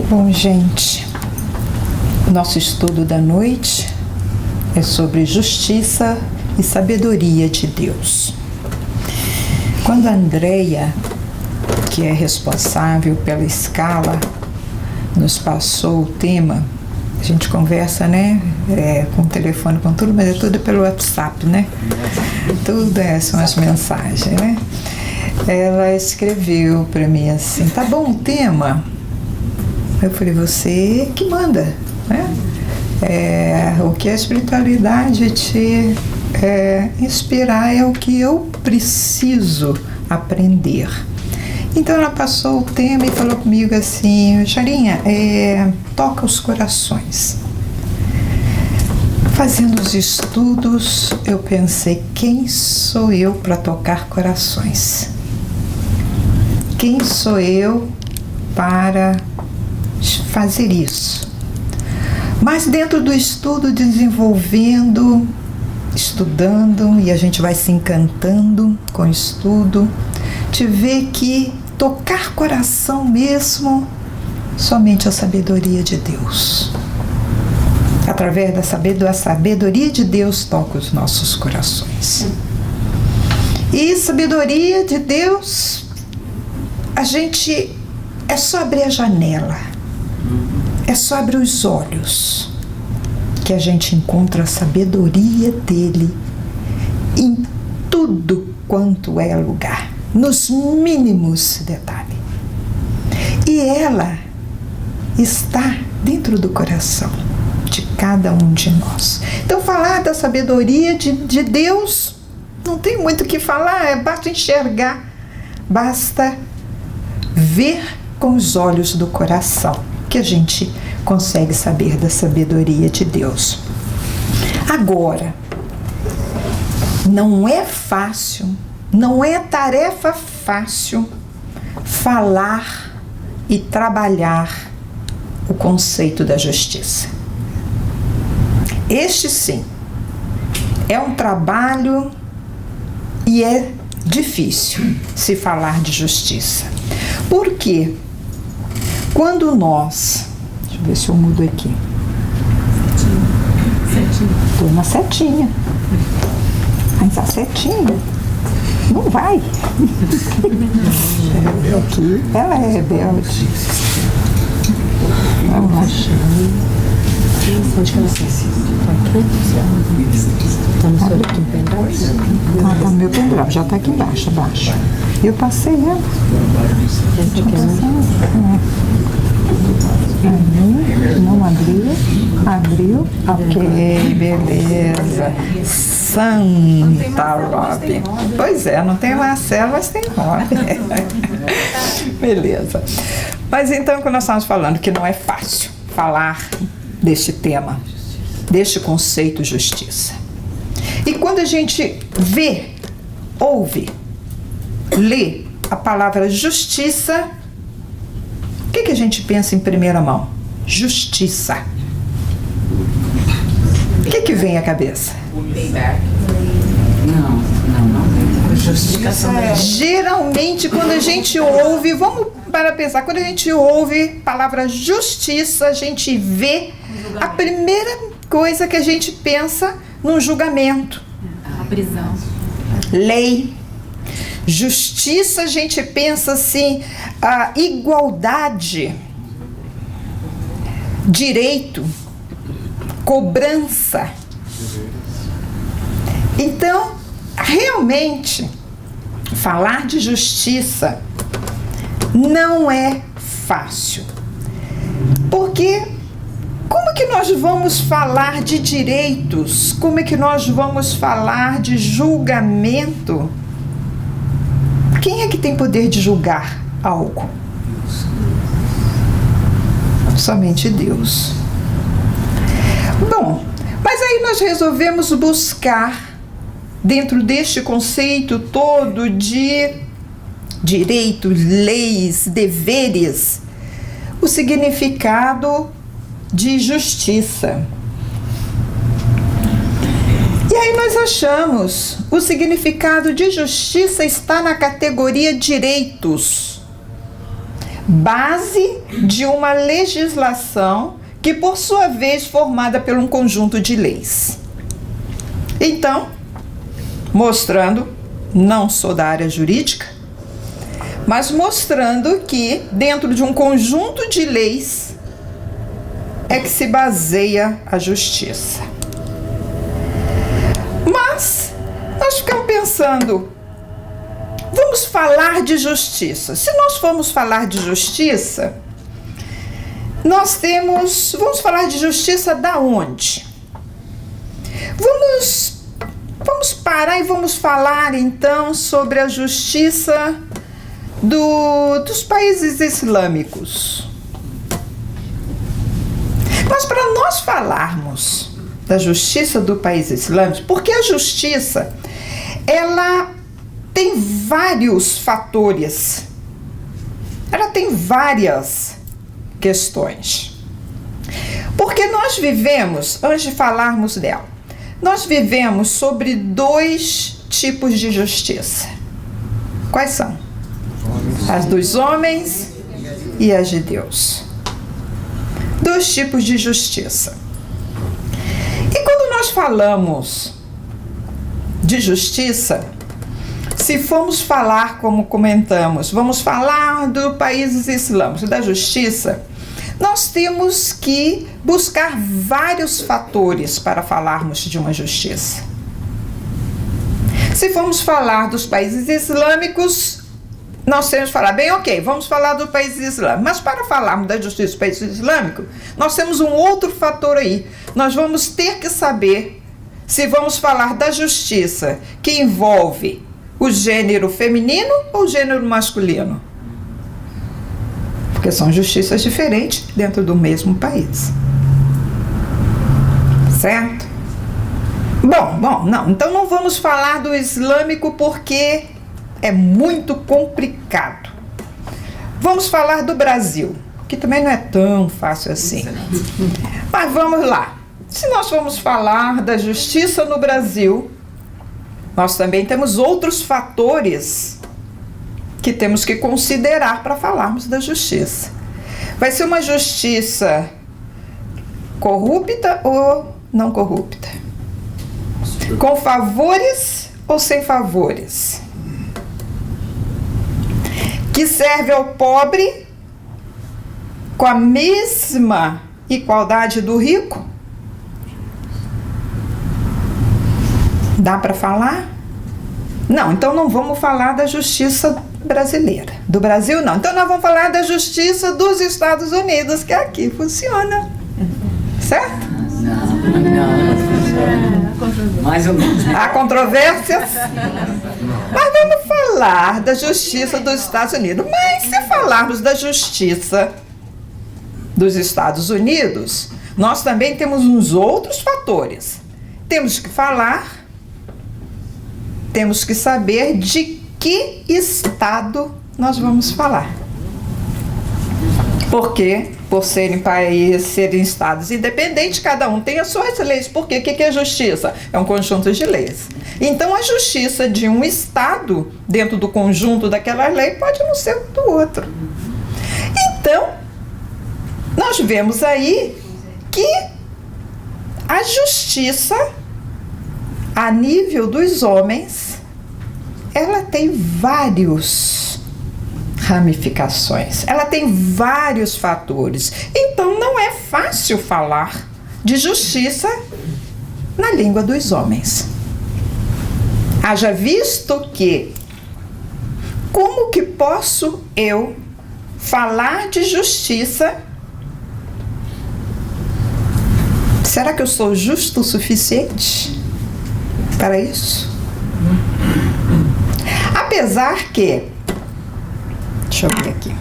Bom, gente, o nosso estudo da noite é sobre justiça e sabedoria de Deus. Quando a Andréia, que é responsável pela escala, nos passou o tema, a gente conversa, né? Com o telefone, com tudo, mas é tudo pelo WhatsApp, né? Tudo são as mensagens, né? Ela escreveu para mim assim: tá bom o tema? Eu falei: você que manda, né? O que a espiritualidade te inspirar é o que eu preciso aprender. Então ela passou o tema e falou comigo assim: Charinha, toca os corações. Fazendo os estudos, eu pensei: quem sou eu para tocar corações? Quem sou eu para fazer isso? Mas dentro do estudo, desenvolvendo, estudando, e a gente vai se encantando com o estudo, te vê que tocar coração mesmo, somente a sabedoria de Deus. Através da sabedoria de Deus toca os nossos corações. E sabedoria de Deus, a gente é só abrir a janela, é só abrir os olhos, que a gente encontra a sabedoria dele em tudo quanto é lugar, nos mínimos detalhes. E ela está dentro do coração de cada um de nós. Então, falar da sabedoria de Deus, não tem muito o que falar, basta enxergar, basta ver com os olhos do coração, que a gente consegue saber da sabedoria de Deus. Agora, não é fácil, não é tarefa fácil falar e trabalhar o conceito da justiça. Este sim é um trabalho e é difícil se falar de justiça. Por quê? Quando nós... Deixa eu ver se eu mudo aqui. Estou na setinha. Mas a setinha não vai. Ela é rebelde. Vamos lá. Onde que ela está? Está no seu pendrive? Está no meu pendrive, já está aqui embaixo, abaixo. Eu passei ela. Não abriu. Ok, beleza. Santa Rob. Pois é, não tem Marcelo, mas tem Rob. Beleza. Mas então, quando nós estamos falando que não é fácil falar deste tema, deste conceito justiça. E quando a gente vê, ouve, lê a palavra justiça, o que a gente pensa em primeira mão? Justiça. O que vem à cabeça? Não. Justificação. Geralmente, quando a gente ouve, vamos para pensar, quando a gente ouve a palavra justiça, a gente vê a primeira coisa que a gente pensa num julgamento. A prisão. Lei. Justiça, a gente pensa assim, a igualdade, direito, cobrança. Então, realmente, falar de justiça não é fácil. Porque como que nós vamos falar de direitos? Como é que nós vamos falar de julgamento? Quem é que tem poder de julgar algo? Somente Deus. Bom, mas aí nós resolvemos buscar, dentro deste conceito todo de direitos, leis, deveres, o significado de justiça. E aí nós achamos o significado de justiça está na categoria direitos. base de uma legislação que, por sua vez, formada por um conjunto de leis. Então, mostrando, não sou da área jurídica, mas mostrando que dentro de um conjunto de leis é que se baseia a justiça. Mas nós ficamos pensando, vamos falar de justiça. Se nós formos falar de justiça, vamos falar de justiça da onde? Vamos parar e vamos falar então sobre a justiça dos países islâmicos. Mas para nós falarmos da justiça do país islâmico, porque a justiça, ela tem vários fatores, ela tem várias questões. Porque nós vivemos, antes de falarmos dela, nós vivemos sobre 2 tipos de justiça. Quais são? As dos homens e as de Deus. 2 tipos de justiça. E quando nós falamos de justiça, se formos falar, como comentamos, vamos falar do países islâmicos, da justiça, nós temos que buscar vários fatores para falarmos de uma justiça. Se formos falar dos países islâmicos, nós temos que falar, bem, ok, vamos falar do país islâmico, mas para falarmos da justiça do país islâmico, nós temos um outro fator aí. Nós vamos ter que saber se vamos falar da justiça que envolve o gênero feminino ou o gênero masculino. Porque são justiças diferentes dentro do mesmo país. Certo? Não. Então não vamos falar do islâmico porque é muito complicado. Vamos falar do Brasil, que também não é tão fácil assim. Mas vamos lá. Se nós formos falar da justiça no Brasil, nós também temos outros fatores que temos que considerar para falarmos da justiça. Vai ser uma justiça corrupta ou não corrupta? Com favores ou sem favores? Que serve ao pobre com a mesma igualdade do rico? Dá para falar? Não, então não vamos falar da justiça brasileira. Do Brasil, não. Então nós vamos falar da justiça dos Estados Unidos, que aqui funciona. Certo? Não. Mais ou menos. Há controvérsias? Mas vamos falar da justiça dos Estados Unidos. Mas se falarmos da justiça dos Estados Unidos, nós também temos uns outros fatores. Temos que falar, temos que saber de que estado nós vamos falar. Porque, por serem países, serem estados independentes, cada um tem as suas leis. Por quê? O que é justiça? É um conjunto de leis. Então, a justiça de um estado, dentro do conjunto daquela lei, pode não ser do outro. Então, nós vemos aí que a justiça, a nível dos homens, ela tem várias ramificações, ela tem vários fatores. Então não é fácil falar de justiça na língua dos homens. Haja visto que, como que posso eu falar de justiça? Será que eu sou justo o suficiente para isso? Apesar que, deixa eu ver aqui.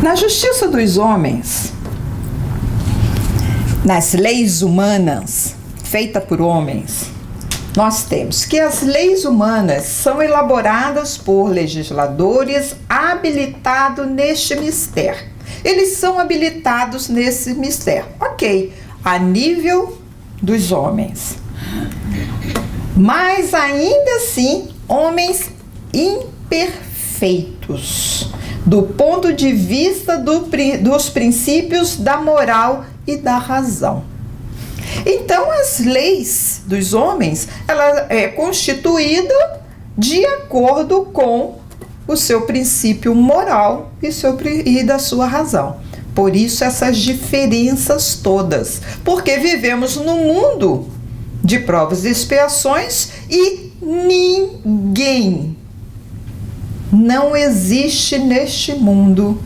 Na justiça dos homens, nas leis humanas feitas por homens, nós temos que as leis humanas são elaboradas por legisladores habilitados neste mistério. Eles são habilitados nesse mistério. Ok, a nível dos homens. Mas ainda assim, homens imperfeitos, do ponto de vista dos princípios da moral e da razão. Então, as leis dos homens, ela é constituída de acordo com o seu princípio moral e da sua razão. Por isso, essas diferenças todas. Porque vivemos num mundo de provas e expiações e não existe neste mundo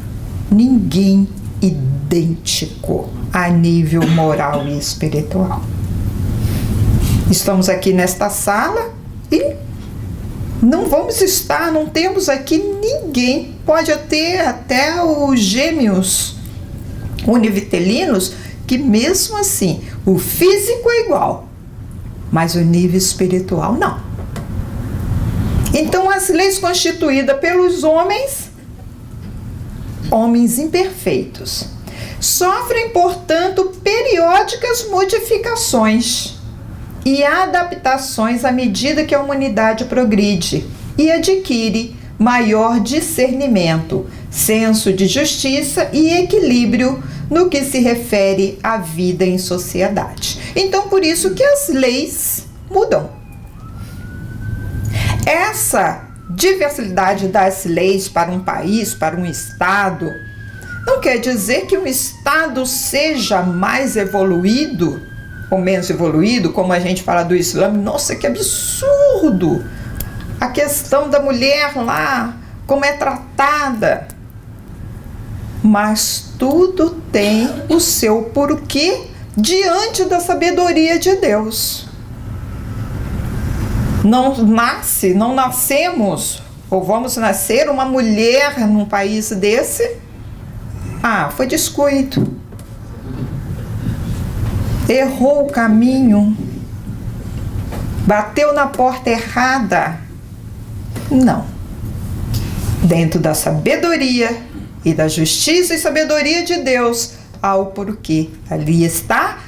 ninguém idêntico a nível moral e espiritual. Estamos aqui nesta sala e não temos aqui ninguém, pode ter até os gêmeos univitelinos, que mesmo assim, o físico é igual, mas o nível espiritual não. Então, as leis constituídas pelos homens imperfeitos, sofrem, portanto, periódicas modificações e adaptações à medida que a humanidade progride e adquire maior discernimento, senso de justiça e equilíbrio no que se refere à vida em sociedade. Então, por isso que as leis mudam. Essa diversidade das leis para um país, para um estado, não quer dizer que um estado seja mais evoluído ou menos evoluído, como a gente fala do Islã. Nossa, que absurdo! A questão da mulher lá, como é tratada. Mas tudo tem o seu porquê diante da sabedoria de Deus. Não nascemos, ou vamos nascer uma mulher num país desse. Foi descuido. Errou o caminho. Bateu na porta errada. Não. Dentro da sabedoria e da justiça e sabedoria de Deus, há o porquê. Ali está,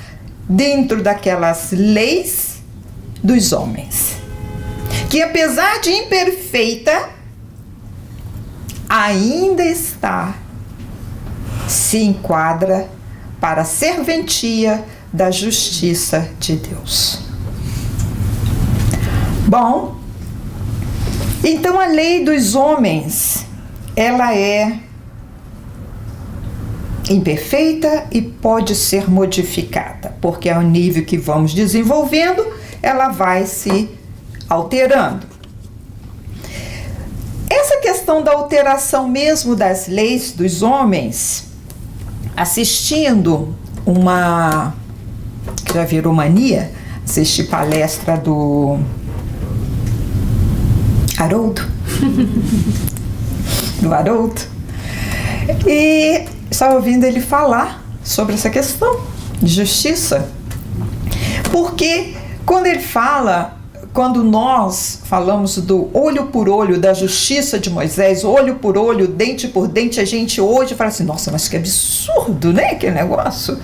dentro daquelas leis dos homens, que apesar de imperfeita, ainda se enquadra para a serventia da justiça de Deus. Bom, então a lei dos homens, ela é imperfeita e pode ser modificada, porque ao nível que vamos desenvolvendo, ela vai se alterando. Essa questão da alteração mesmo das leis dos homens, assistindo que já virou mania, assistir palestra do Haroldo, e estava ouvindo ele falar sobre essa questão de justiça, porque quando nós falamos do olho por olho, da justiça de Moisés, olho por olho, dente por dente, a gente hoje fala assim, nossa, mas que absurdo, né, que negócio.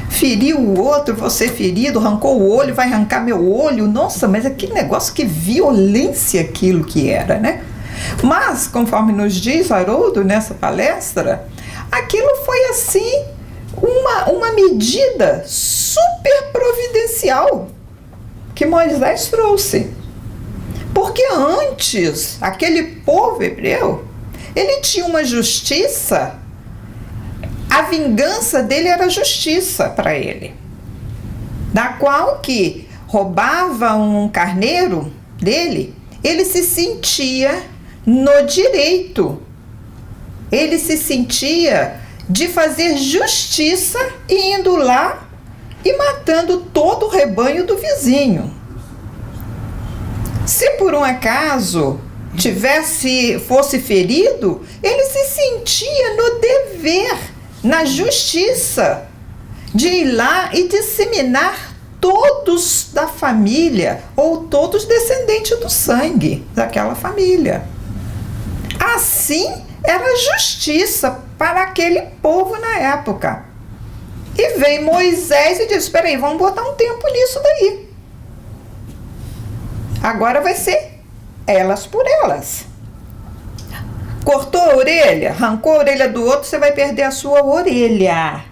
Feriu o outro, você ferido, arrancou o olho, vai arrancar meu olho. Nossa, mas aquele negócio, que violência aquilo que era, né? Mas, conforme nos diz Haroldo nessa palestra, aquilo foi assim uma medida super providencial que Moisés trouxe. Porque antes, aquele povo hebreu, ele tinha uma justiça, a vingança dele era justiça para ele, da qual que roubava um carneiro dele, ele se sentia no direito, ele se sentia de fazer justiça indo lá e matando todo o rebanho do vizinho. Se por um acaso fosse ferido, ele se sentia no dever, na justiça, de ir lá e disseminar todos da família ou todos descendentes do sangue daquela família. Assim era justiça para aquele povo na época. E vem Moisés e diz, espera aí, vamos botar um tempo nisso daí. Agora vai ser elas por elas. Cortou a orelha, arrancou a orelha do outro, você vai perder a sua orelha.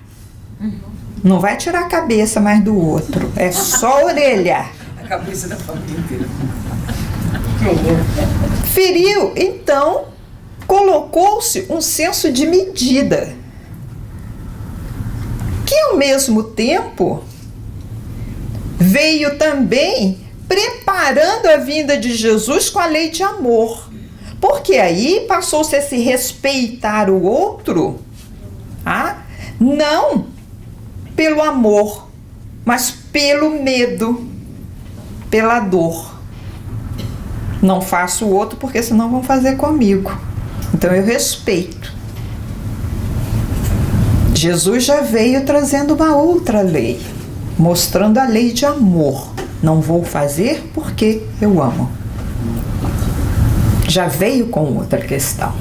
Não vai tirar a cabeça mais do outro, é só a orelha. A cabeça da família inteira. Feriu, então colocou-se um senso de medida, que ao mesmo tempo veio também preparando a vinda de Jesus com a lei de amor. Porque aí passou-se a se respeitar o outro, não pelo amor, mas pelo medo, pela dor. Não faço o outro porque senão vão fazer comigo. Então eu respeito. Jesus já veio trazendo uma outra lei, mostrando a lei de amor. Não vou fazer porque eu amo. Já veio com outra questão.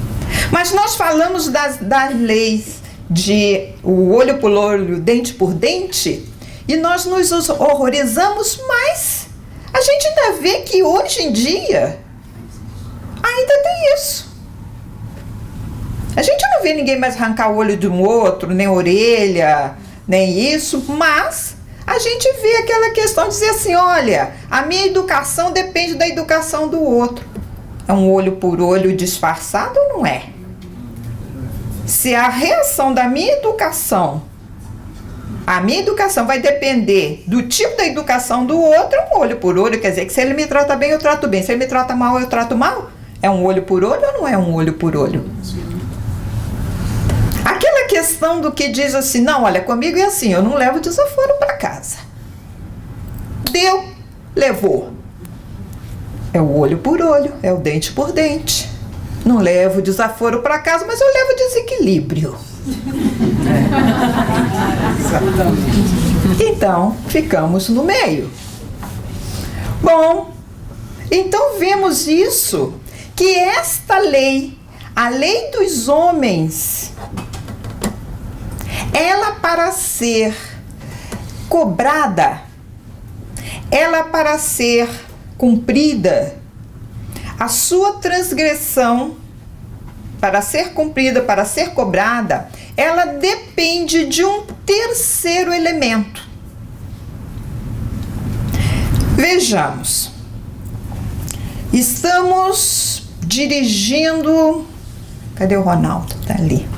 Mas nós falamos das leis de o olho por olho, dente por dente, e nós nos horrorizamos, mas a gente ainda vê que hoje em dia ainda tem isso. A gente não vê ninguém mais arrancar o olho de um outro, nem orelha, nem isso, mas a gente vê aquela questão de dizer assim, olha, a minha educação depende da educação do outro. É um olho por olho disfarçado ou não é? Se a reação da minha educação, a minha educação vai depender do tipo da educação do outro, é um olho por olho, quer dizer que se ele me trata bem, eu trato bem, se ele me trata mal, eu trato mal. É um olho por olho ou não é um olho por olho? Aquela questão do que diz assim, não, olha, comigo é assim, eu não levo desaforo para casa. Deu, levou. É o olho por olho, é o dente por dente. Não levo desaforo para casa, mas eu levo desequilíbrio. Então, ficamos no meio. Bom, então vemos isso, que esta lei, a lei dos homens, ela para ser cobrada, ela para ser cumprida, a sua transgressão, para ser cumprida, para ser cobrada, ela depende de um terceiro elemento. Vejamos, estamos dirigindo, cadê o Ronaldo? Tá ali.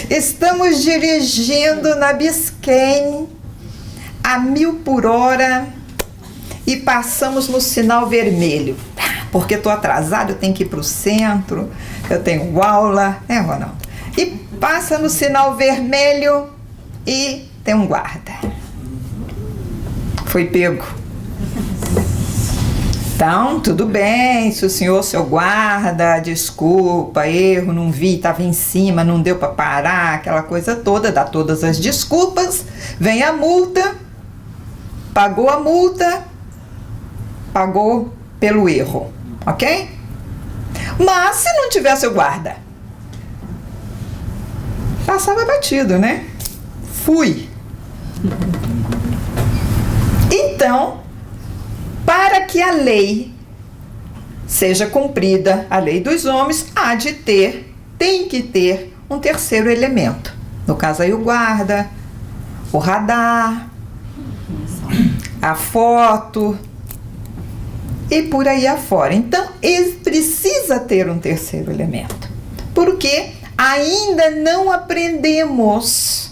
Estamos dirigindo na Biscayne a 1000 por hora e passamos no sinal vermelho. Porque estou atrasado, eu tenho que ir para o centro, eu tenho aula, né, Ronaldo? E passa no sinal vermelho e tem um guarda. Foi pego. Então, tudo bem, se o senhor, seu guarda, desculpa, erro, não vi, estava em cima, não deu para parar, aquela coisa toda, dá todas as desculpas, vem a multa, pagou a multa, pagou pelo erro, ok? Mas se não tivesse o guarda, passava batido, né? Fui. Então, para que a lei seja cumprida, a lei dos homens, tem que ter um terceiro elemento. No caso aí o guarda, o radar, a foto e por aí afora. Então, ele precisa ter um terceiro elemento. Porque ainda não aprendemos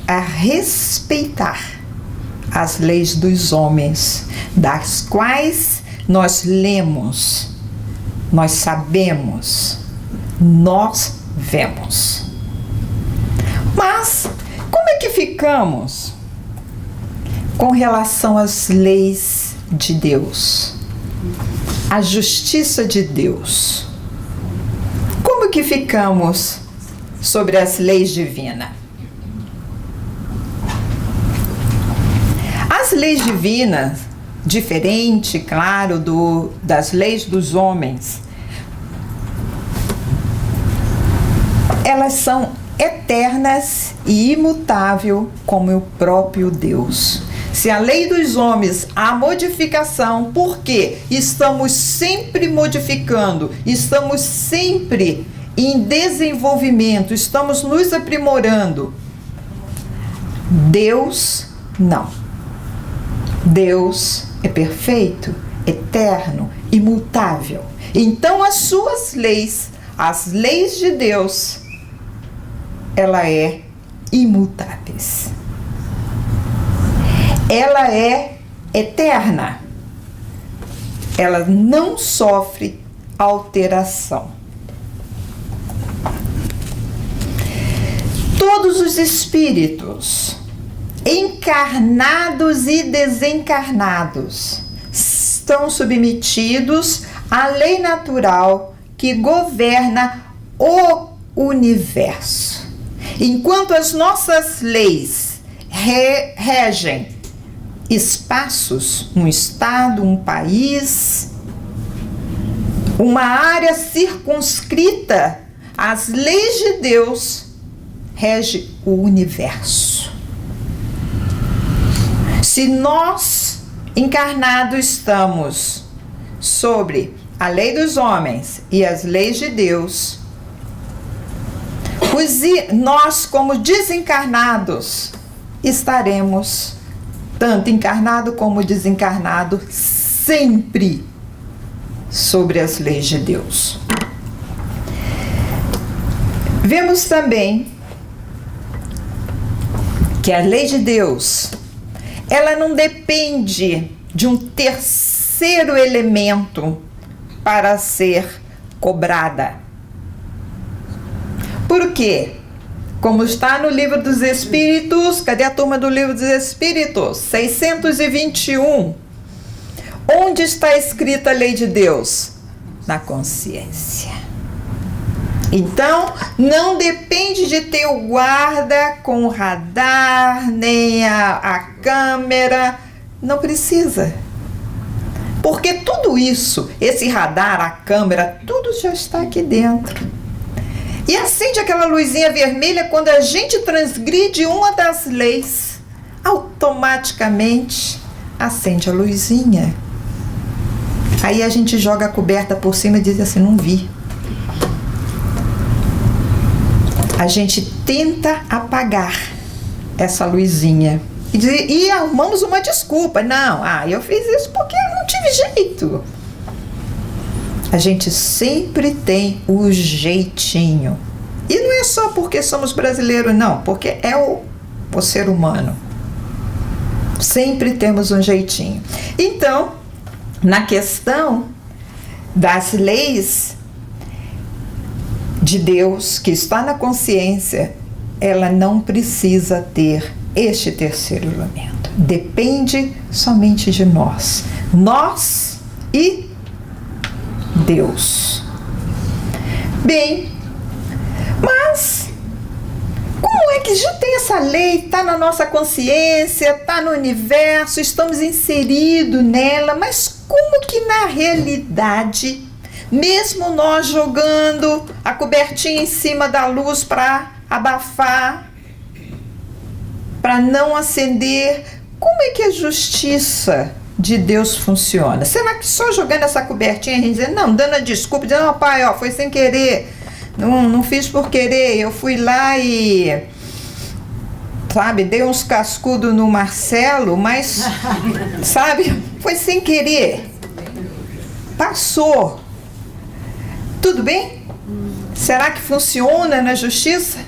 a respeitar as leis dos homens, das quais nós lemos, nós sabemos, nós vemos. Mas como é que ficamos com relação às leis de Deus, a justiça de Deus? Como que ficamos sobre as leis divinas? As leis divinas, diferente, claro, das leis dos homens, elas são eternas e imutáveis como o próprio Deus. Se a lei dos homens há modificação, por quê? Estamos sempre modificando, estamos sempre em desenvolvimento, estamos nos aprimorando. Deus, não. Deus é perfeito, eterno, imutável. Então as suas leis, as leis de Deus, ela é imutáveis. Ela é eterna. Ela não sofre alteração. Todos os espíritos, encarnados e desencarnados, estão submetidos à lei natural que governa o universo. Enquanto as nossas leis regem espaços, um estado, um país, uma área circunscrita, as leis de Deus regem o universo. Se nós, encarnados, estamos sobre a lei dos homens e as leis de Deus, nós, como desencarnados, estaremos, tanto encarnado como desencarnado, sempre sobre as leis de Deus. Vemos também que a lei de Deus, ela não depende de um terceiro elemento para ser cobrada. Por quê? Como está no Livro dos Espíritos, cadê a turma do Livro dos Espíritos? 621. Onde está escrita a lei de Deus? Na consciência. Então, não depende de ter o guarda com o radar, nem a câmera. Não precisa. Porque tudo isso, esse radar, a câmera, tudo já está aqui dentro. E acende aquela luzinha vermelha quando a gente transgride uma das leis. Automaticamente acende a luzinha. Aí a gente joga a coberta por cima e diz assim, não vi. A gente tenta apagar essa luzinha. E arrumamos uma desculpa. Não, eu fiz isso porque eu não tive jeito. A gente sempre tem o jeitinho. E não é só porque somos brasileiros, não. Porque é o ser humano. Sempre temos um jeitinho. Então, na questão das leis de Deus, que está na consciência, ela não precisa ter este terceiro elemento. Depende somente de nós. Nós e Deus. Bem, mas como é que já tem essa lei, está na nossa consciência, está no universo, estamos inseridos nela, mas como que na realidade, mesmo nós jogando a cobertinha em cima da luz para abafar, para não acender, como é que a justiça de Deus funciona? Será que só jogando essa cobertinha a gente diz, não, dando a desculpa, dizendo, não, pai, foi sem querer, não fiz por querer, eu fui lá e, sabe, dei uns cascudos no Marcelo, mas, sabe, foi sem querer, passou, tudo bem? Será que funciona na justiça?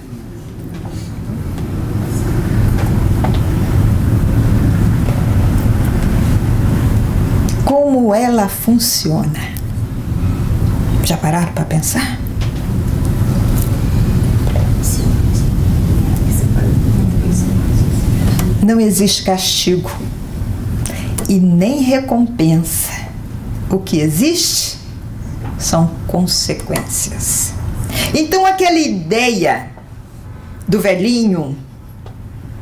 Como ela funciona? Já pararam para pensar? Não existe castigo e nem recompensa. O que existe são consequências. Então aquela ideia do velhinho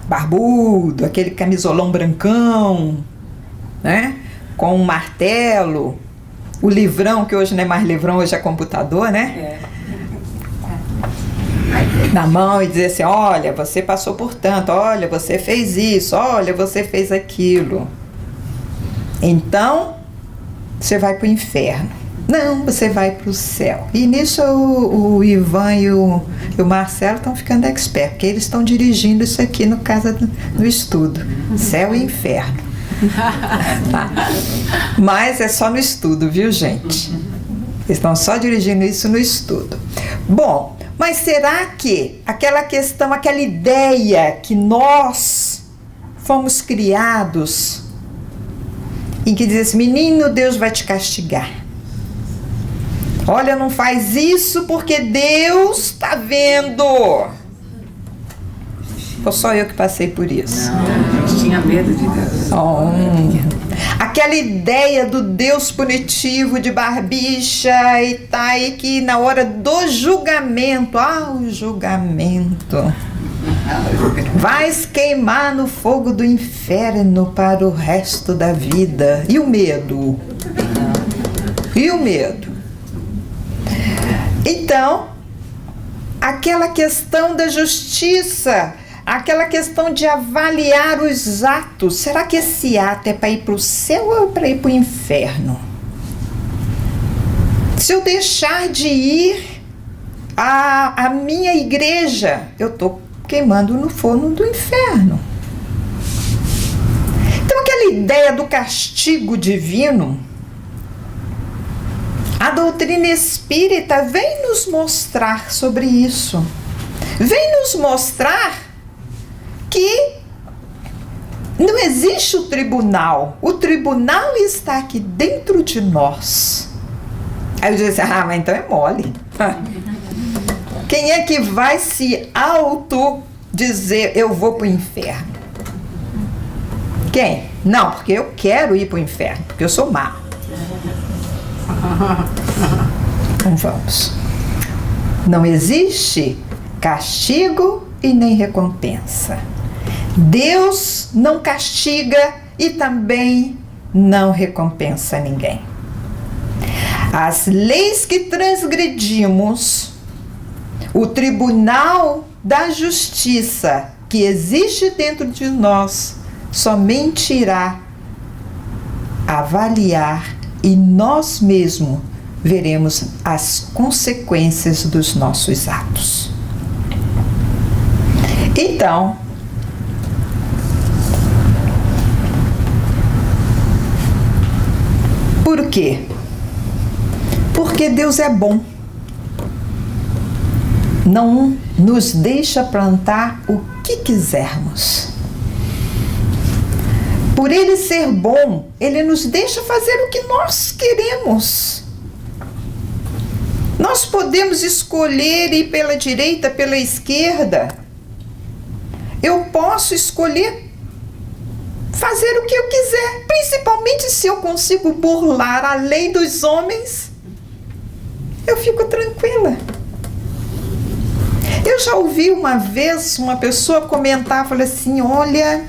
barbudo, aquele camisolão brancão, né? Com um martelo, o livrão, que hoje não é mais livrão, hoje é computador, né? na mão e dizer assim, olha, você passou por tanto, olha, você fez isso, olha, você fez aquilo. Então, você vai para o inferno. Não, você vai para o céu. E nisso o Ivan e o Marcelo estão ficando expert, porque eles estão dirigindo isso aqui no estudo. Céu e inferno. Tá. Mas é só no estudo, viu, gente? Eles estão só dirigindo isso no estudo. Bom, mas será que aquela questão, aquela ideia que nós fomos criados em que diz assim, menino, Deus vai te castigar. Olha, não faz isso porque Deus está vendo. Ou só eu que passei por isso? Não, a gente tinha medo de Deus. Aquela ideia do Deus punitivo de barbicha e tá, e que na hora do julgamento, o julgamento, vais queimar no fogo do inferno para o resto da vida. E o medo? E o medo? Então, aquela questão da justiça, aquela questão de avaliar os atos. Será que esse ato é para ir para o céu ou para ir para o inferno? Se eu deixar de ir à minha igreja, eu estou queimando no forno do inferno. Então, aquela ideia do castigo divino, a doutrina espírita vem nos mostrar sobre isso. Vem nos mostrar que não existe o tribunal. O tribunal está aqui dentro de nós. Aí eu disse, mas então é mole. Quem é que vai se dizer eu vou para o inferno? Quem? Não, porque eu quero ir para o inferno, porque eu sou má. Então vamos. Não existe castigo e nem recompensa. Deus não castiga e também não recompensa ninguém. As leis que transgredimos, o tribunal da justiça que existe dentro de nós, somente irá avaliar e nós mesmos veremos as consequências dos nossos atos. Então, por quê? Porque Deus é bom. Não nos deixa plantar o que quisermos. Por Ele ser bom, Ele nos deixa fazer o que nós queremos. Nós podemos escolher ir pela direita, pela esquerda. Eu posso escolher fazer o que eu quiser, principalmente se eu consigo burlar a lei dos homens, eu fico tranquila. Eu já ouvi uma vez uma pessoa comentar, falei assim, olha,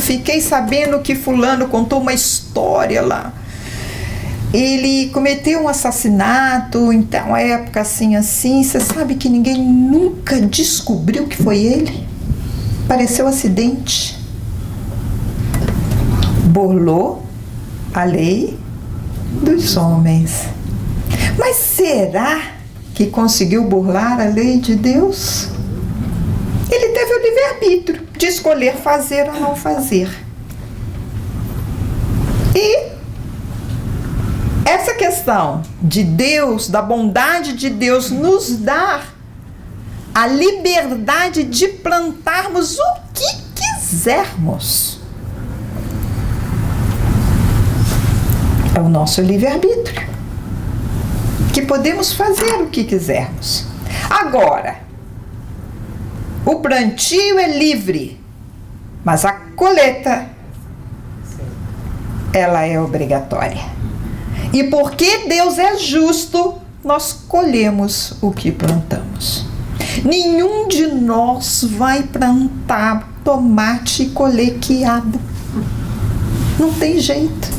fiquei sabendo que fulano contou uma história lá. Ele cometeu um assassinato, então, época assim, você sabe que ninguém nunca descobriu que foi ele? Pareceu acidente. Burlou a lei dos homens. Mas será que conseguiu burlar a lei de Deus? Ele teve o livre-arbítrio de escolher fazer ou não fazer. E essa questão de Deus, da bondade de Deus, nos dar a liberdade de plantarmos o que quisermos. É o nosso livre-arbítrio, que podemos fazer o que quisermos. Agora, o plantio é livre, mas a colheita, ela é obrigatória. E porque Deus é justo, nós colhemos o que plantamos. Nenhum de nós vai plantar tomate e colher quiabo. Não tem jeito.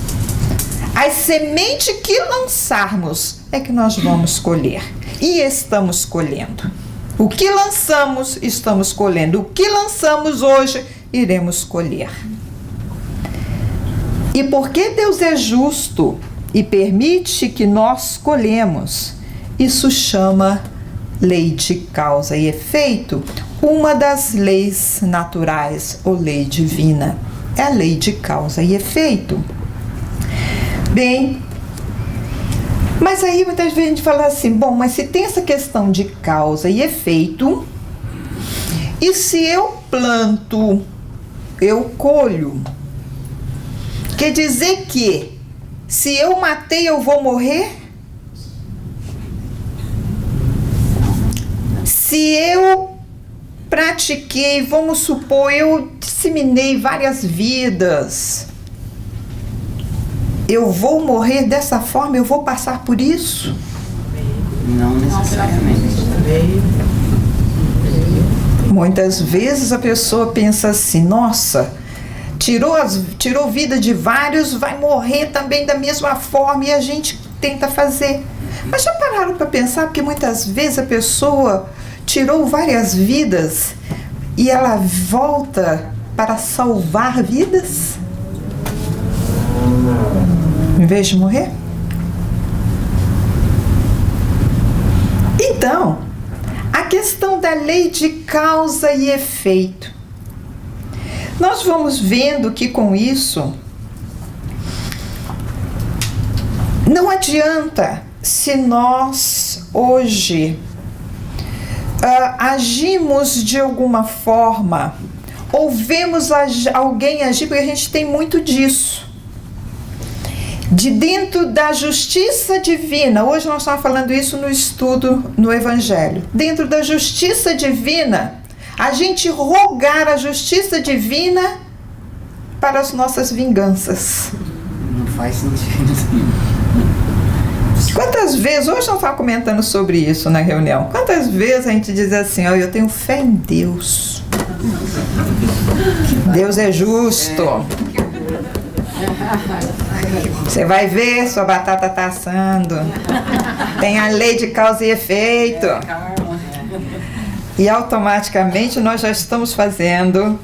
As sementes que lançarmos é que nós vamos colher. E estamos colhendo. O que lançamos, estamos colhendo. O que lançamos hoje, iremos colher. E porque Deus é justo e permite que nós colhemos, isso chama lei de causa e efeito, uma das leis naturais ou lei divina. É a lei de causa e efeito. Bem, mas aí muitas vezes a gente fala assim, bom, mas se tem essa questão de causa e efeito, e se eu planto, eu colho? Quer dizer que se eu matei, eu vou morrer? Se eu pratiquei, vamos supor, eu disseminei várias vidas, eu vou morrer dessa forma, eu vou passar por isso? Não necessariamente. Muitas vezes a pessoa pensa assim, nossa, tirou vida de vários, vai morrer também da mesma forma, e a gente tenta fazer. Mas já pararam para pensar? Porque muitas vezes a pessoa tirou várias vidas e ela volta para salvar vidas em vez de morrer? Então, a questão da lei de causa e efeito. Nós vamos vendo que com isso não adianta se nós hoje agimos de alguma forma ou vemos alguém agir, porque a gente tem muito disso. De dentro da justiça divina, hoje nós estamos falando isso no estudo no Evangelho. Dentro da justiça divina, a gente rogar a justiça divina para as nossas vinganças. Não faz sentido. Quantas vezes, hoje nós estávamos comentando sobre isso na reunião, quantas vezes a gente diz assim, ó, eu tenho fé em Deus. Deus é justo. Você vai ver, sua batata está assando. Tem a lei de causa e efeito. E automaticamente nós já estamos fazendo,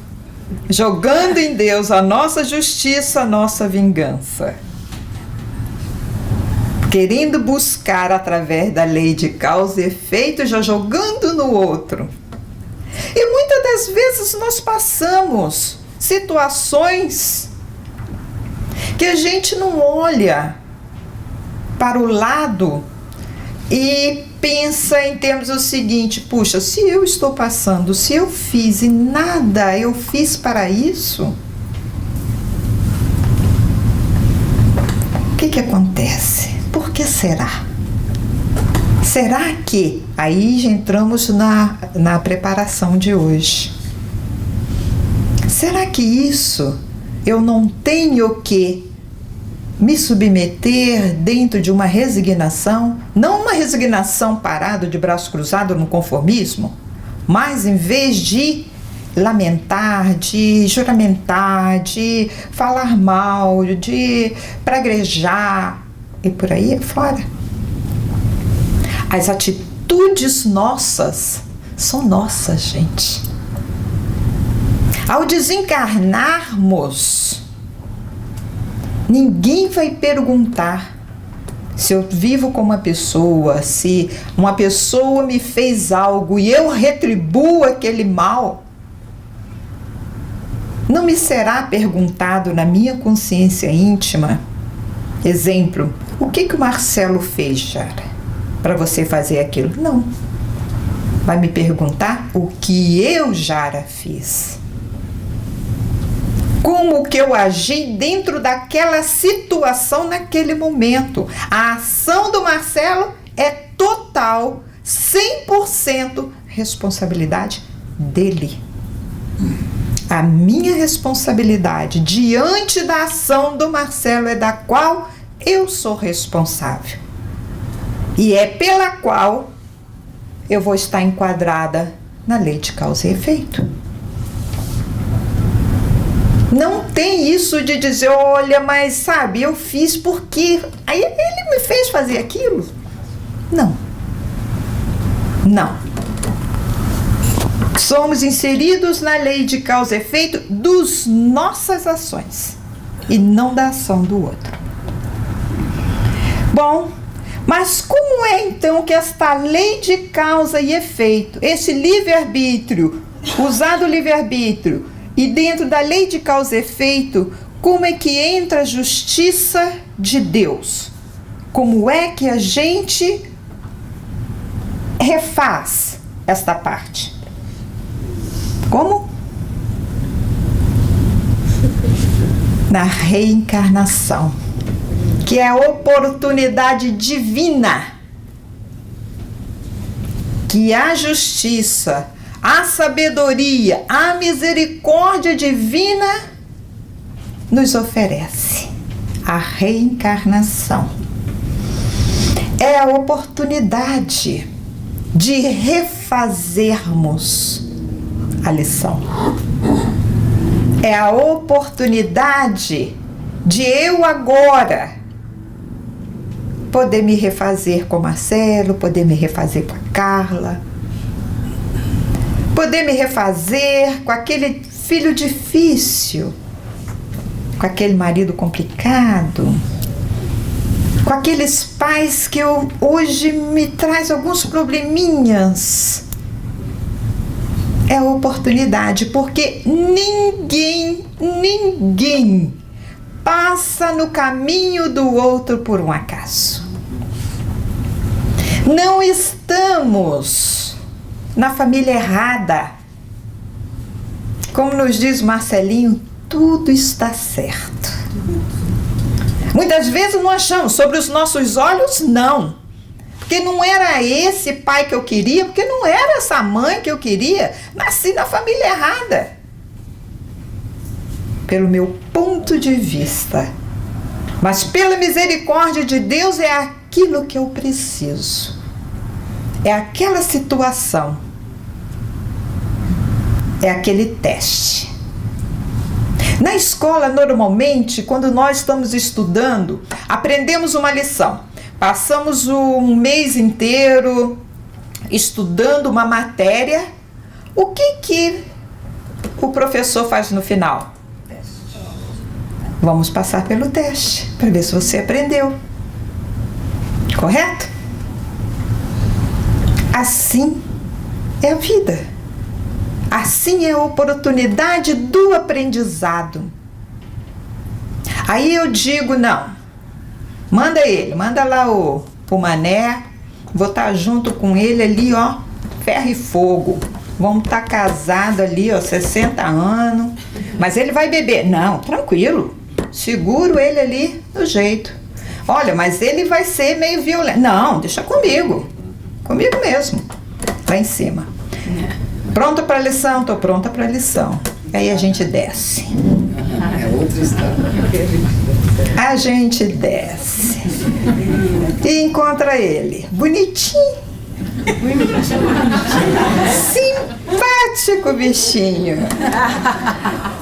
jogando em Deus a nossa justiça, a nossa vingança. Querendo buscar através da lei de causa e efeito, já jogando no outro. E muitas das vezes nós passamos situações que a gente não olha para o lado e pensa em termos do seguinte, puxa, se eu estou passando, se eu fiz e nada eu fiz para isso, o que acontece? Por que será? Será que, aí já entramos na preparação de hoje, será que isso eu não tenho que me submeter dentro de uma resignação, não uma resignação parado de braço cruzado no conformismo, mas em vez de lamentar, de juramentar, de falar mal, de praguejar e por aí fora. As atitudes nossas são nossas, gente. Ao desencarnarmos, ninguém vai perguntar se eu vivo com uma pessoa, se uma pessoa me fez algo e eu retribuo aquele mal. Não me será perguntado na minha consciência íntima, exemplo, o que o Marcelo fez, Jara, para você fazer aquilo? Não. Vai me perguntar o que eu, Jara, fiz. Como que eu agi dentro daquela situação naquele momento. A ação do Marcelo é total, 100% responsabilidade dele. A minha responsabilidade diante da ação do Marcelo é da qual eu sou responsável. E é pela qual eu vou estar enquadrada na lei de causa e efeito. Não tem isso de dizer, olha, mas sabe, eu fiz porque aí ele me fez fazer aquilo. Não. Não. Somos inseridos na lei de causa e efeito das nossas ações e não da ação do outro. Bom, mas como é então que esta lei de causa e efeito, esse livre-arbítrio, usado o livre-arbítrio, e dentro da lei de causa e efeito, como é que entra a justiça de Deus? Como é que a gente refaz esta parte? Como? Na reencarnação, que é a oportunidade divina, que a justiça, a sabedoria, a misericórdia divina nos oferece. A reencarnação é a oportunidade de refazermos a lição. É a oportunidade de eu agora poder me refazer com o Marcelo, poder me refazer com a Carla, poder me refazer com aquele filho difícil, com aquele marido complicado, com aqueles pais que hoje me traz alguns probleminhas. É a oportunidade, porque ninguém passa no caminho do outro por um acaso. Não estamos na família errada. Como nos diz Marcelinho, tudo está certo. Muitas vezes não achamos, sobre os nossos olhos, não. Porque não era esse pai que eu queria, porque não era essa mãe que eu queria. Nasci na família errada. Pelo meu ponto de vista. Mas pela misericórdia de Deus é aquilo que eu preciso. É aquela situação. É aquele teste. Na escola, normalmente, quando nós estamos estudando, aprendemos uma lição. Passamos um mês inteiro estudando uma matéria. O que o professor faz no final? Vamos passar pelo teste para ver se você aprendeu. Correto? Assim é a vida. Assim é a oportunidade do aprendizado. Aí eu digo, não. Manda ele, manda lá o Mané, vou estar junto com ele ali, ó, ferro e fogo. Vamos estar casados ali, ó, 60 anos. Mas ele vai beber. Não, tranquilo. Seguro ele ali do jeito. Olha, mas ele vai ser meio violento. Não, deixa comigo. Comigo mesmo. Lá em cima. Pronta para a lição? Tô pronta para a lição. Aí a gente desce. É outra história. A gente desce e encontra ele, bonitinho, simpático bichinho.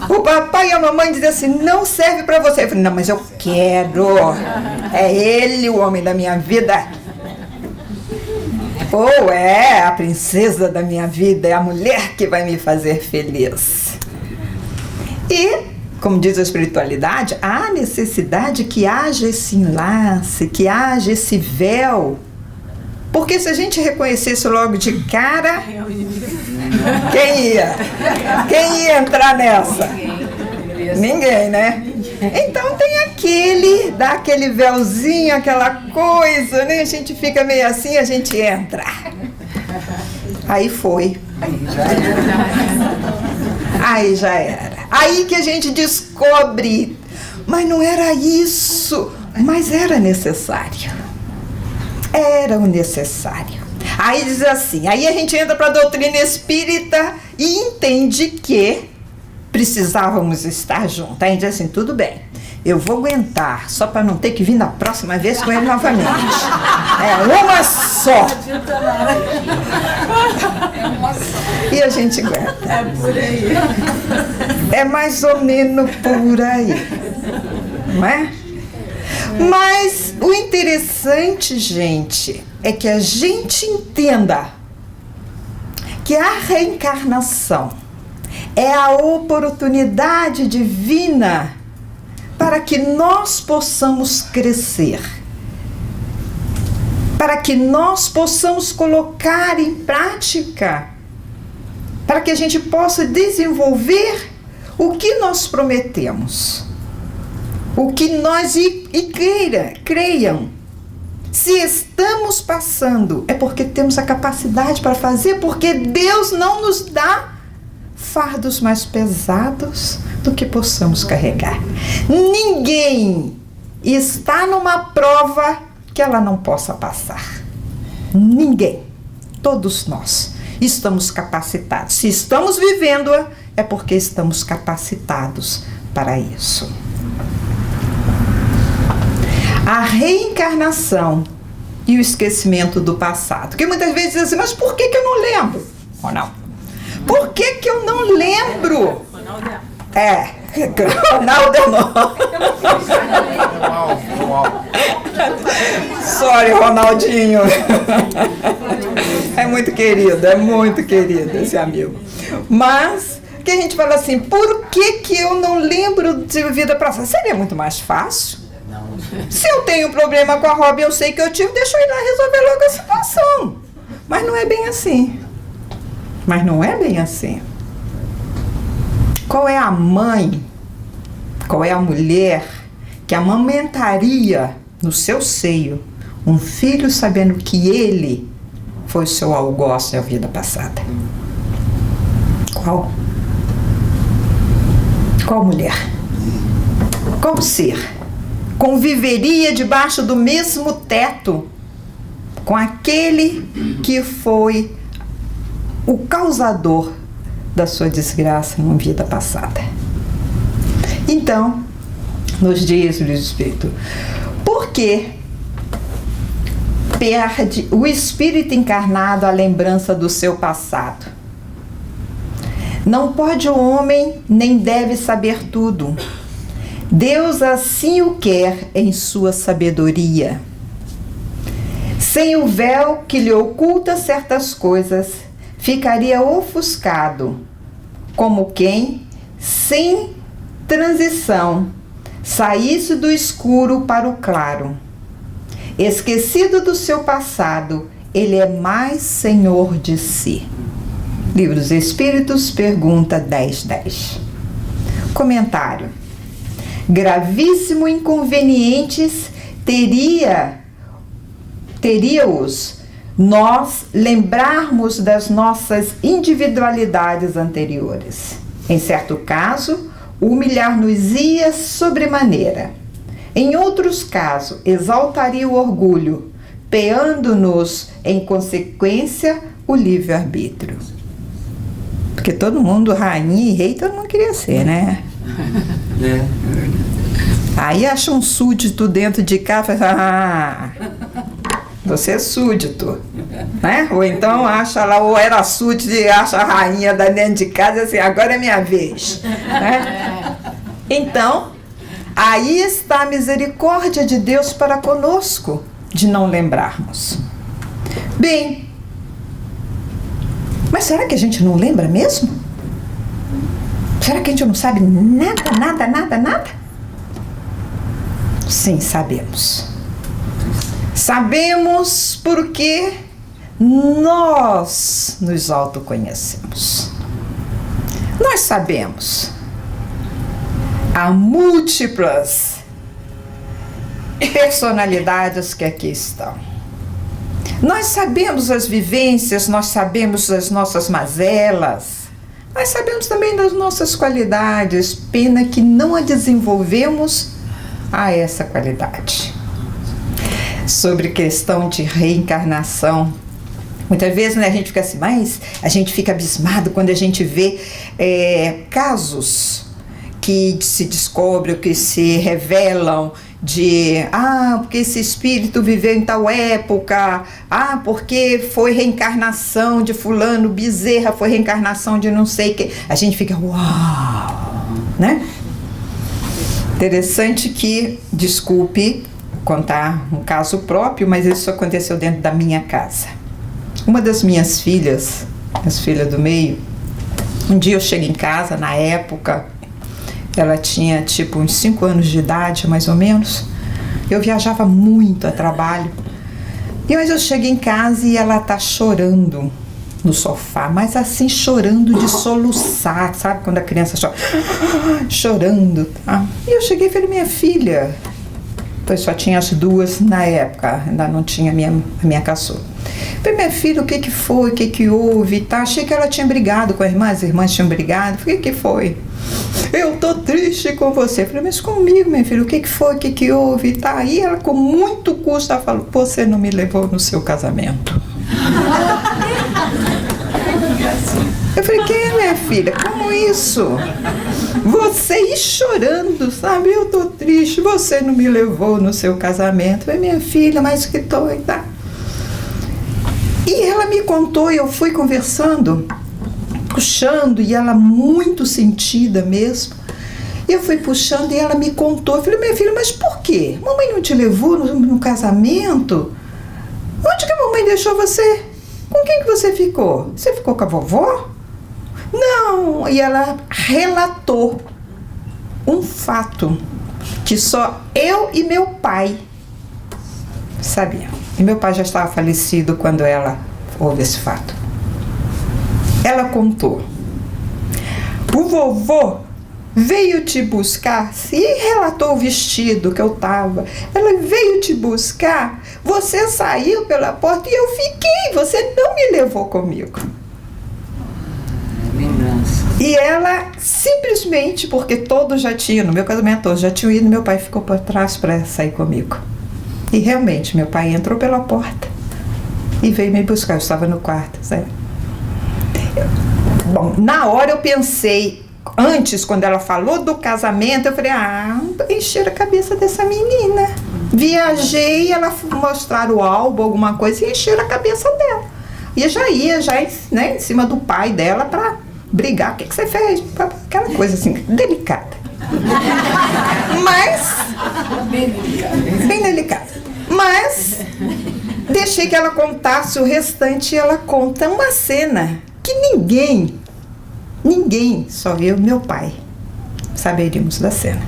O papai e a mamãe dizem assim, não serve pra você. Eu falei, não, mas eu quero. É ele o homem da minha vida. Ou é a princesa da minha vida, é a mulher que vai me fazer feliz. E como diz a espiritualidade, há necessidade que haja esse enlace, que haja esse véu. Porque se a gente reconhecesse logo de cara, quem ia? Quem ia entrar nessa? Ninguém, né? Então tem dá aquele véuzinho, aquela coisa, né? A gente fica meio assim, a gente entra. Aí foi. Aí já era. Aí que a gente descobre, mas não era isso, mas era necessário. Era o necessário. Aí diz assim, aí a gente entra para a doutrina espírita e entende que precisávamos estar juntos. Aí a gente diz assim, tudo bem, eu vou aguentar, só para não ter que vir na próxima vez com ele novamente. É uma só. E a gente aguenta. É por aí. É mais ou menos por aí. Não é? Mas o interessante, gente, é que a gente entenda que a reencarnação é a oportunidade divina para que nós possamos crescer, para que nós possamos colocar em prática, para que a gente possa desenvolver o que nós prometemos, o que nós creiam. Se estamos passando, é porque temos a capacidade para fazer, porque Deus não nos dá fardos mais pesados do que possamos carregar. Ninguém está numa prova que ela não possa passar. Ninguém. Todos nós estamos capacitados. Se estamos vivendo-a, é porque estamos capacitados para isso. A reencarnação e o esquecimento do passado. Porque muitas vezes dizem assim, mas por que eu não lembro? Ronaldo, por que eu não lembro? Ronaldo é não. Sorry, Ronaldinho. É muito querido esse amigo. Mas que a gente fala assim, por que eu não lembro de vida passada? Seria muito mais fácil. Se eu tenho problema com a Robin, eu sei que eu tive, deixa eu ir lá resolver logo a situação. Mas não é bem assim. Qual é a mãe, qual é a mulher que amamentaria no seu seio um filho sabendo que ele foi o seu algoz na vida passada? Qual? Qual mulher? Qual ser conviveria debaixo do mesmo teto com aquele que foi o causador da sua desgraça numa vida passada? Então, nos diz o Espírito, por que perde o espírito encarnado a lembrança do seu passado? Não pode o homem, nem deve saber tudo. Deus assim o quer em sua sabedoria. Sem o véu que lhe oculta certas coisas, ficaria ofuscado, como quem, sem transição, saísse do escuro para o claro. Esquecido do seu passado, ele é mais senhor de si. Livro dos Espíritos, pergunta 1010. Comentário. Gravíssimo inconvenientes teria-os nós lembrarmos das nossas individualidades anteriores. Em certo caso, humilhar-nos-ia sobremaneira. Em outros casos, exaltaria o orgulho, peando-nos, em consequência, o livre-arbítrio. Porque todo mundo, rainha e rei, todo mundo queria ser, né? Aí acha um súdito dentro de casa e fala, você é súdito, né? Ou então acha lá, ou era súdito e acha a rainha da dentro de casa e assim, agora é minha vez, né? Então, aí está a misericórdia de Deus para conosco, de não lembrarmos. Bem, mas será que a gente não lembra mesmo? Será que a gente não sabe nada? Sim, sabemos. Sabemos porque nós nos autoconhecemos. Nós sabemos. Há múltiplas personalidades que aqui estão. Nós sabemos as vivências, nós sabemos as nossas mazelas, nós sabemos também das nossas qualidades, pena que não a desenvolvemos a essa qualidade. Sobre questão de reencarnação, muitas vezes, né, a gente fica assim, mas a gente fica abismado quando a gente vê casos que se descobrem, que se revelam de, porque esse espírito viveu em tal época, porque foi reencarnação de fulano, Bezerra foi reencarnação de não sei quem. A gente fica, uau, né? Interessante que, desculpe contar um caso próprio, mas isso aconteceu dentro da minha casa. Uma das minhas filhas, as filhas do meio. Um dia eu chego em casa, na época, ela tinha tipo uns 5 anos de idade, mais ou menos. Eu viajava muito a trabalho. Mas eu chego em casa e ela tá chorando no sofá, mas assim, chorando de soluçar, sabe? Quando a criança chora, chorando, tá? E eu cheguei e falei, minha filha, pois só tinha as duas na época, ainda não tinha a minha caçula. Falei, minha filha, o que que foi, o que que houve, tá? Achei que ela tinha brigado com as irmãs tinham brigado. Falei, o que que foi? Eu tô triste com você. Falei, mas comigo, minha filha, o que que foi, o que que houve, tá? Aí ela, com muito custo, ela falou, você não me levou no seu casamento. Eu falei, quem é, minha filha? Como isso? Você ir chorando, sabe? Eu tô triste, você não me levou no seu casamento. Eu falei, minha filha, mas que doida. E ela me contou, e eu fui conversando, puxando, e ela muito sentida mesmo. Eu fui puxando e ela me contou. Eu falei, minha filha, mas por quê? Mamãe não te levou no casamento? Onde que a mamãe deixou você? Com quem que você ficou? Você ficou com a vovó? Não. E ela relatou um fato que só eu e meu pai sabiam. E meu pai já estava falecido quando ela ouve esse fato. Ela contou. O vovô veio te buscar, e relatou o vestido que eu tava. Ela veio te buscar, você saiu pela porta e eu fiquei, você não me levou comigo. Vingança. E ela simplesmente, porque todos já tinham, no meu casamento todos já tinham ido, meu pai ficou por trás para sair comigo. E realmente, meu pai entrou pela porta e veio me buscar, eu estava no quarto, sabe? Bom, na hora eu pensei, antes, quando ela falou do casamento, eu falei, encher a cabeça dessa menina. Viajei, ela mostrar o álbum, alguma coisa, e encher a cabeça dela. E já ia, né, em cima do pai dela pra brigar. O que você fez? Aquela coisa assim, delicada. Mas, bem delicada. Mas, deixei que ela contasse o restante, e ela conta uma cena que ninguém, só eu e meu pai, saberíamos da cena.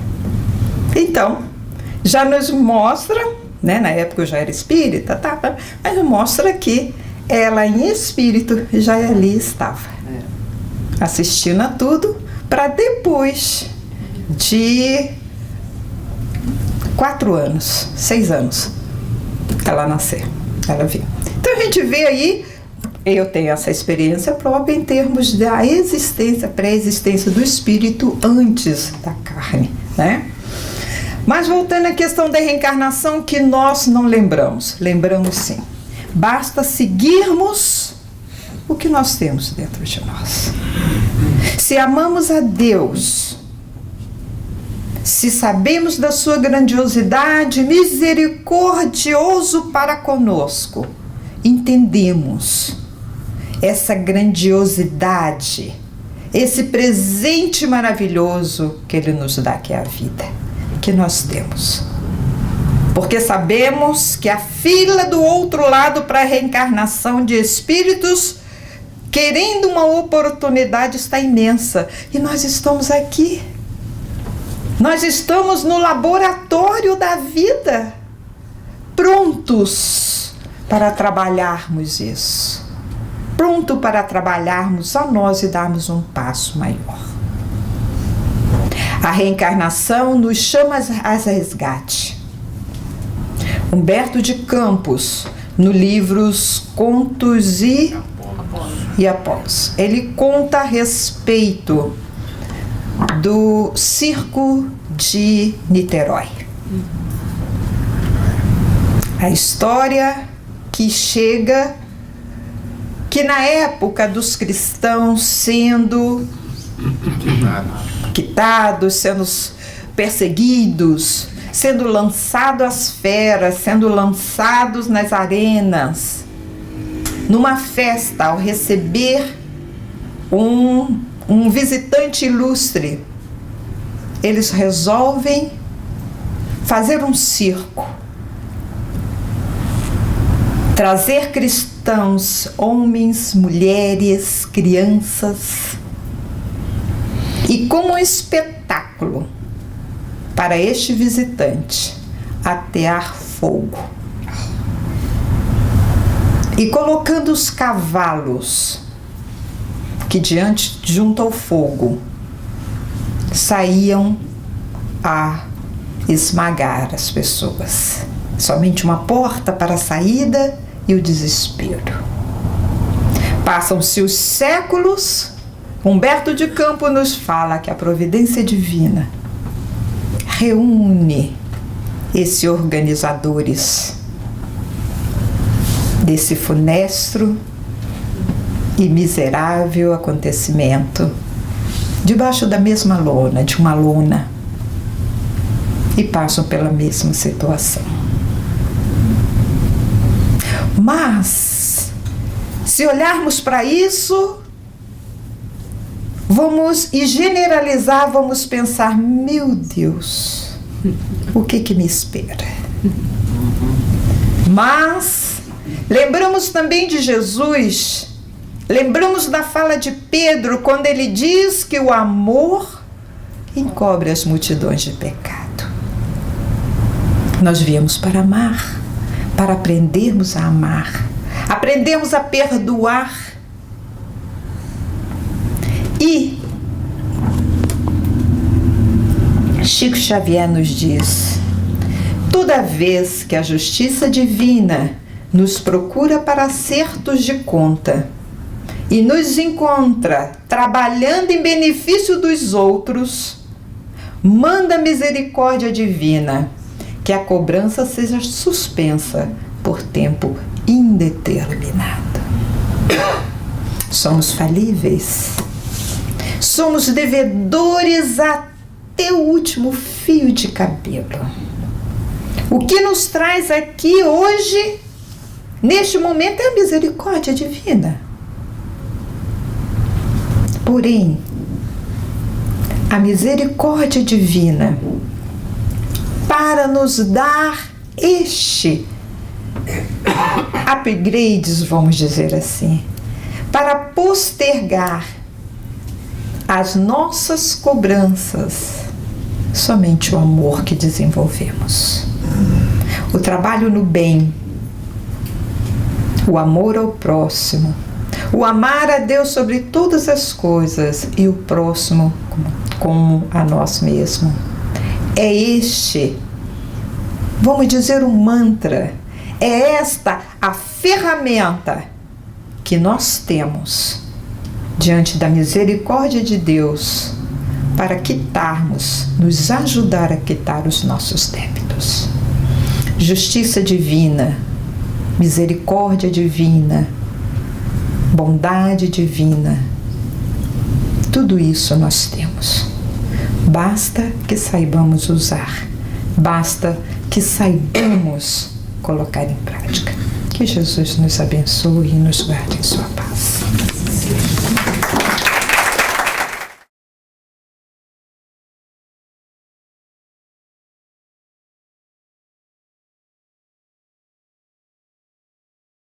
Então, já nos mostra, né, na época eu já era espírita, tá, mas mostra que ela em espírito já ali estava, assistindo a tudo, para depois de 4 anos, 6 anos, ela nascer, ela viu. Então a gente vê aí, eu tenho essa experiência própria em termos da existência, pré-existência do espírito antes da carne, né? Mas voltando à questão da reencarnação, que nós não lembramos sim. Basta seguirmos o que nós temos dentro de nós. Se amamos a Deus, se sabemos da sua grandiosidade, misericordioso para conosco, entendemos essa grandiosidade, esse presente maravilhoso que Ele nos dá, que é a vida, que nós temos. Porque sabemos que a fila do outro lado para a reencarnação de espíritos, querendo uma oportunidade, está imensa. E nós estamos aqui. Nós estamos no laboratório da vida, prontos para trabalharmos isso. Pronto para trabalharmos a nós e darmos um passo maior. A reencarnação nos chama a resgate. Humberto de Campos, no livro Contos e Apolos, ele conta a respeito do circo de Niterói. A história que chega, que na época dos cristãos sendo quitados, sendo perseguidos, sendo lançados às feras, sendo lançados nas arenas, numa festa, ao receber um visitante ilustre, eles resolvem fazer um circo, trazer cristãos, homens, mulheres, crianças, e como um espetáculo para este visitante, atear fogo. E colocando os cavalos que junto ao fogo saíam a esmagar as pessoas. Somente uma porta para a saída e o desespero. Passam-se os séculos. Humberto de Campos nos fala que a providência divina reúne esses organizadores desse funesto e miserável acontecimento debaixo da mesma lona, de uma lona, e passam pela mesma situação. Mas, se olharmos para isso, vamos generalizar, vamos pensar, meu Deus, o que me espera? Mas lembramos também de Jesus, lembramos da fala de Pedro, quando ele diz que o amor encobre as multidões de pecado. Nós viemos para amar, para aprendermos a amar, aprendermos a perdoar. E Chico Xavier nos diz: toda vez que a justiça divina nos procura para acertos de conta e nos encontra trabalhando em benefício dos outros, manda a misericórdia divina que a cobrança seja suspensa por tempo indeterminado. Somos falíveis. Somos devedores até o último fio de cabelo. O que nos traz aqui hoje, neste momento, é a misericórdia divina. Porém, a misericórdia divina, para nos dar upgrades, vamos dizer assim, para postergar as nossas cobranças, somente o amor que desenvolvemos. O trabalho no bem, o amor ao próximo, o amar a Deus sobre todas as coisas e o próximo como a nós mesmos. É vamos dizer, um mantra, é esta a ferramenta que nós temos diante da misericórdia de Deus para nos ajudar a quitar os nossos débitos. Justiça divina, misericórdia divina, bondade divina, tudo isso nós temos. Basta que saibamos usar, basta que saibamos colocar em prática. Que Jesus nos abençoe e nos guarde em sua paz.